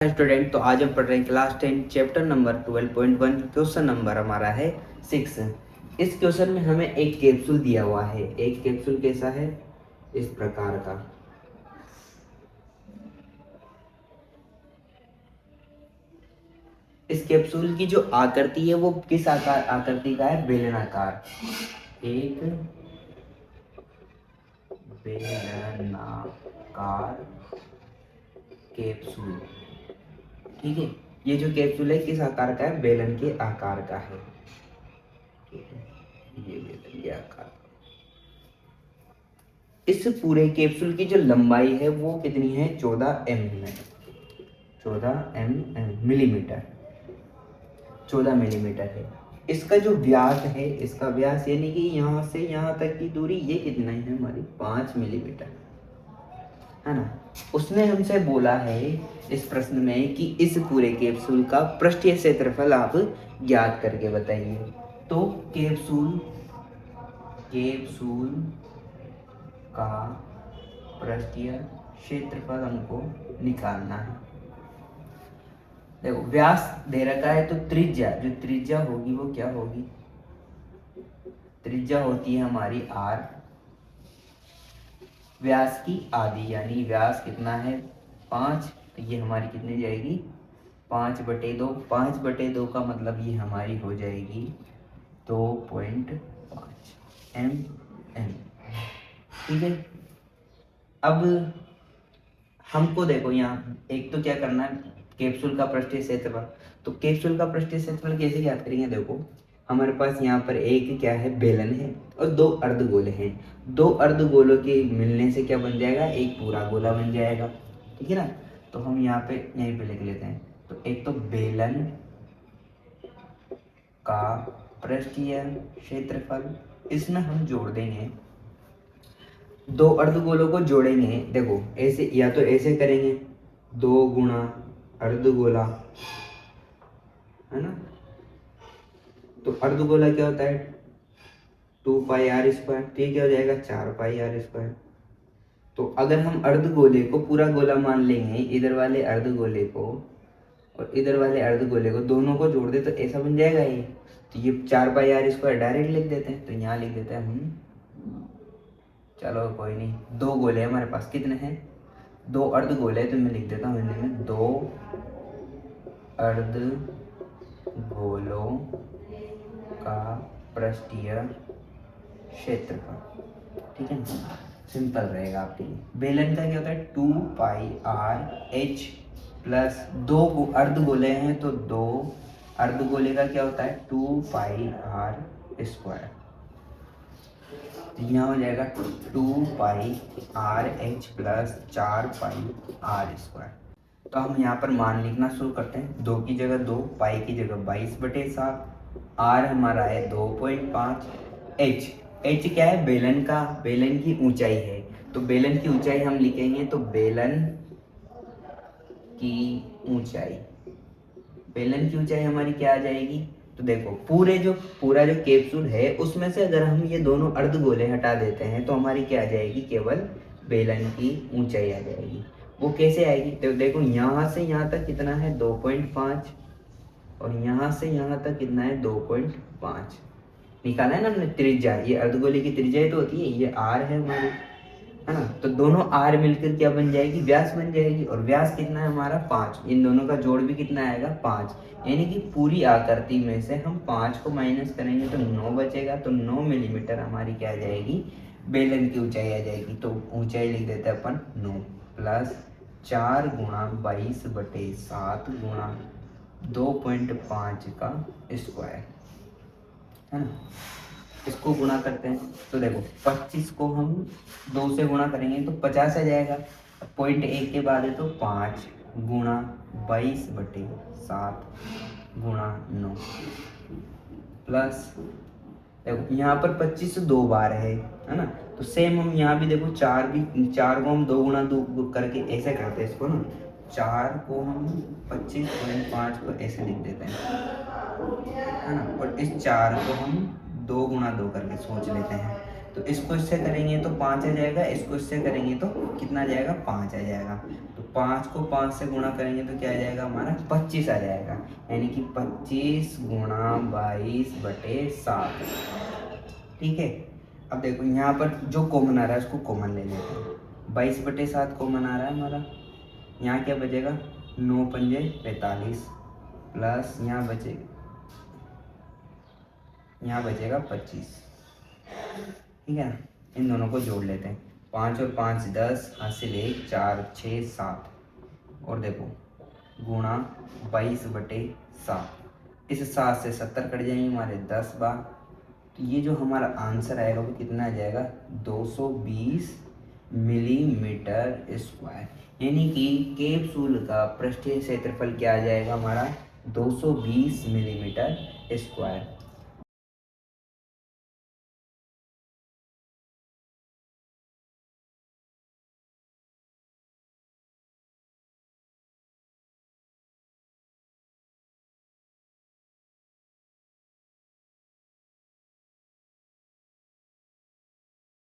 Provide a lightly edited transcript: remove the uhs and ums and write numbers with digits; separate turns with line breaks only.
Student, तो आज हम पढ़ रहे हैं class 10 chapter number 12.1। Question number हमारा है 6। इस क्वेश्चन में हमें एक कैप्सूल दिया हुआ है। एक कैप्सूल कैसा है? इस प्रकार का। इस कैप्सूल की जो आकृति है वो किस आकृति का है? बेलनाकार। एक बेलनाकार कैप्सूल। ठीक है, ये जो कैप्सूल है किस आकार का है? बेलन के आकार का है। ठीक है, ये बेलन के आकार। इस पूरे कैप्सूल की जो लंबाई है वो कितनी है? 14 mm है। 14 मिलीमीटर 14 मिलीमीटर है। इसका जो व्यास है, इसका व्यास यानी कि यहाँ से यहाँ तक की दूरी, ये कितना है हमारी? 5 मिलीमीटर, है ना। उसने हमसे बोला है इस प्रश्न में कि इस पूरे कैप्सूल का पृष्ठीय क्षेत्रफल आप ज्ञात करके बताइए। तो कैप्सूल का पृष्ठीय क्षेत्रफल हमको निकालना है। देखो, व्यास दे रखा है तो त्रिज्या, जो त्रिज्या होगी वो क्या होगी? त्रिज्या होती है हमारी r, व्यास की आधी, यानी व्यास कितना है? 5। तो ये हमारी कितनी जाएगी? 5/2। 5/2 का मतलब ये हमारी हो जाएगी 2.5 mm। ठीक है, अब हमको देखो यहाँ एक तो क्या करना है, कैप्सूल का पृष्ठीय क्षेत्रफल। तो कैप्सूल का पृष्ठीय क्षेत्रफल कैसे ज्ञात करेंगे? देखो, हमारे पास यहाँ पर एक क्या है? बेलन है और 2 अर्धगोले हैं। 2 अर्धगोलों के मिलने से क्या बन जाएगा? एक पूरा गोला बन जाएगा। ठीक है ना। तो हम यहाँ पे यहीं पे लिख लेते हैं। तो एक तो बेलन का पृष्ठीय क्षेत्रफल, इसमें हम जोड़ देंगे 2 अर्धगोलों को जोड़ेंगे। देखो, ऐसे या तो ऐसे करेंगे, 2 गुणा अर्धगोला, है ना। तो अर्धगोला क्या होता है? 2πr²। तो ये क्या हो जाएगा? 4πr²। तो अगर हम अर्धगोले को पूरा गोला मान लेंगे, इधर वाले अर्धगोले को और इधर वाले अर्धगोले को, दोनों को जोड़ दे तो ऐसा बन जाएगा ये। तो ये 4πr² डायरेक्ट लिख देते हैं। तो यहाँ लिख देते हैं हम, चलो कोई नहीं, 2 गोले हमारे पास। कितने हैं? 2 अर्धगोले। तो मैं लिख देता हूँ हिंदी में 2 अर्धगोलों का पृष्ठीय क्षेत्रफल। ठीक है, सिंपल रहेगा आपके लिए। बेलन का क्या होता है? 2πrh प्लस 2 अर्धगोले हैं तो 2 अर्धगोले का क्या होता है? 2πr²। यहाँ हो जाएगा 2πrh प्लस 4πr²। तो हम यहाँ पर मान लिखना शुरू करते हैं। 2 की जगह 2, पाई की जगह 22/7, r हमारा है 2.5, h क्या है? बेलन का, बेलन की ऊंचाई है। तो बेलन की ऊंचाई हम लिखेंगे तो बेलन की ऊंचाई हमारी क्या आ जाएगी? तो देखो, पूरा जो कैप्सूल है उसमें से अगर हम ये दोनों अर्धगोले हटा देते हैं तो हमारी क्या आ जाएगी? केवल बेलन की ऊंचाई आ जाएगी। वो कैसे आएगी? तो देखो, यहाँ से यहाँ तक कितना है? 2.5 और यहाँ से यहाँ तक कितना है? 2.5 निकाला है ना हमने त्रिज्या। ये अर्धगोले की त्रिज्या तो होती है, ये r है हमारी, है ना। तो दोनों r मिलकर क्या बन जाएगी? व्यास बन जाएगी। और व्यास कितना है हमारा? 5। इन दोनों का जोड़ भी कितना आएगा? 5। यानी कि पूरी आकृति में से हम 5 को माइनस करेंगे तो 9 बचेगा। तो 9 मिलीमीटर हमारी क्या आ जाएगी? बेलन की ऊंचाई आ जाएगी। तो ऊंचाई लिख देते हैं अपन 9 प्लस 4 गुणा 22/7 गुणा 2.5 का स्क्वायर, है ना। इसको गुणा करते हैं तो देखो, 25 को हम 2 से गुणा करेंगे तो 50 आ जाएगा। 0.1 के बाद है तो 5 गुणा 22/7 गुणा 9 प्लस, देखो यहाँ पर 25 2 बार है ना। तो सेम हम यहाँ भी देखो, 4 को हम 2 गुणा 2 करके ऐसे करते हैं इसको ना। 4 को हम 25.5 को ऐसे लिख देते हैं, है ना। और इस 4 को हम 2 गुणा 2 करके सोच लेते हैं। तो इसको इससे करेंगे तो 5 आ जाएगा, इसको इससे करेंगे तो कितना आ जाएगा, 5 आ जाएगा। तो 5 को 5 से गुणा करेंगे तो क्या आ जाएगा हमारा, 25 आ जाएगा। यानी कि 25 गुणा 22/7। ठीक है। अब देखो यहाँ पर जो कॉमन आ रहा है उसको कॉमन ले लेते हैं। 22/7 कॉमन आ रहा है हमारा, यहाँ क्या बचेगा, 9 पंजे 45 प्लस यहाँ बचेगा 25। ठीक है ना, इन दोनों को जोड़ लेते हैं। 5 और 5 10, हासिल 1 4 6 7, और देखो गुणा 22/7। इस 7 से 70 कट जाएंगे हमारे 10 बार। तो ये जो हमारा आंसर आएगा वो कितना आ जाएगा, 220 मिलीमीटर स्क्वायर। यानी कि कैप्सूल का पृष्ठीय क्षेत्रफल क्या आ जाएगा हमारा, 220 मिलीमीटर स्क्वायर।